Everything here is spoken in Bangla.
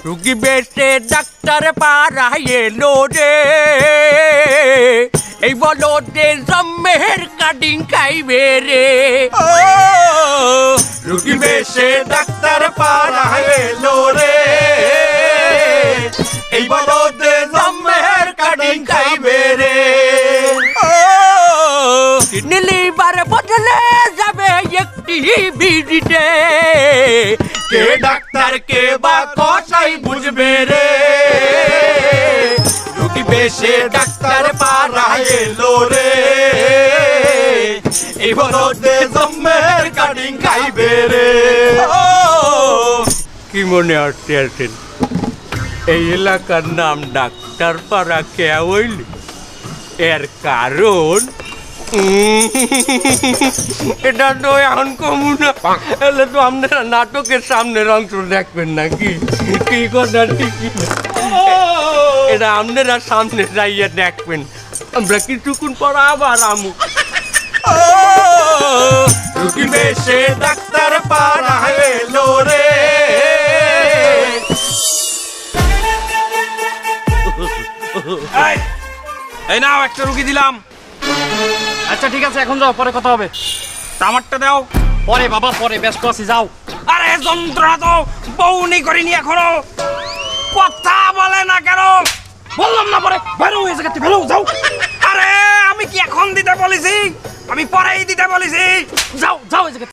রুগী বেশে ডাক্তার পাড়ায় এলো রে, এই বলো যে জম্মের কাটিং খাইবে রে। রুগী বেশে ডাক্তার পাড়ায় এলো রে, এই বলো যে জম্মের কাটিং খাইবে রে। নীলিবার বদলে যাবে একটি ভিজিটে, কে ডাক্তার কে বা কসাই বুঝবে রে। রুগী বেশে ডাক্তার পাড়ায় এলো রে, এই বলতে জম্মের কাটিং খাইবে রে। কি মনে আসতে আছেন এই এলাকার নাম ডাক্তার পাড়া কে হইল? এর কারণ এটা তো এখন কমু না, এলে তো আপনারা নাটকের সামনের অংশ দেখবেন নাকি? কি কথা ঠিকই না, এটা আপনারা সামনে যাইয়া দেখবেন, আমরা কিছুক্ষণ পর আবার আমু। রুগী বেশে ডাক্তার পাড়ায় এলো রে। এই নাও একটা রুগী দিলাম। আচ্ছা ঠিক আছে, এখন যাও, পরে কথা হবে। আমারটা দাও। পরে বাবা, পরে, ব্যস্ত আছি, যাও। আরে যন্ত্রণা তো বউনি করিনি এখনো, কথা বলে না কেন? বললাম না পরে, বেরো এই জায়গা থেকে, বেরো, যাও। আরে আমি কি এখন দিতে বলেছি? আমি পরেই দিতে বলেছি। যাও যাও এই জায়গা থেকে।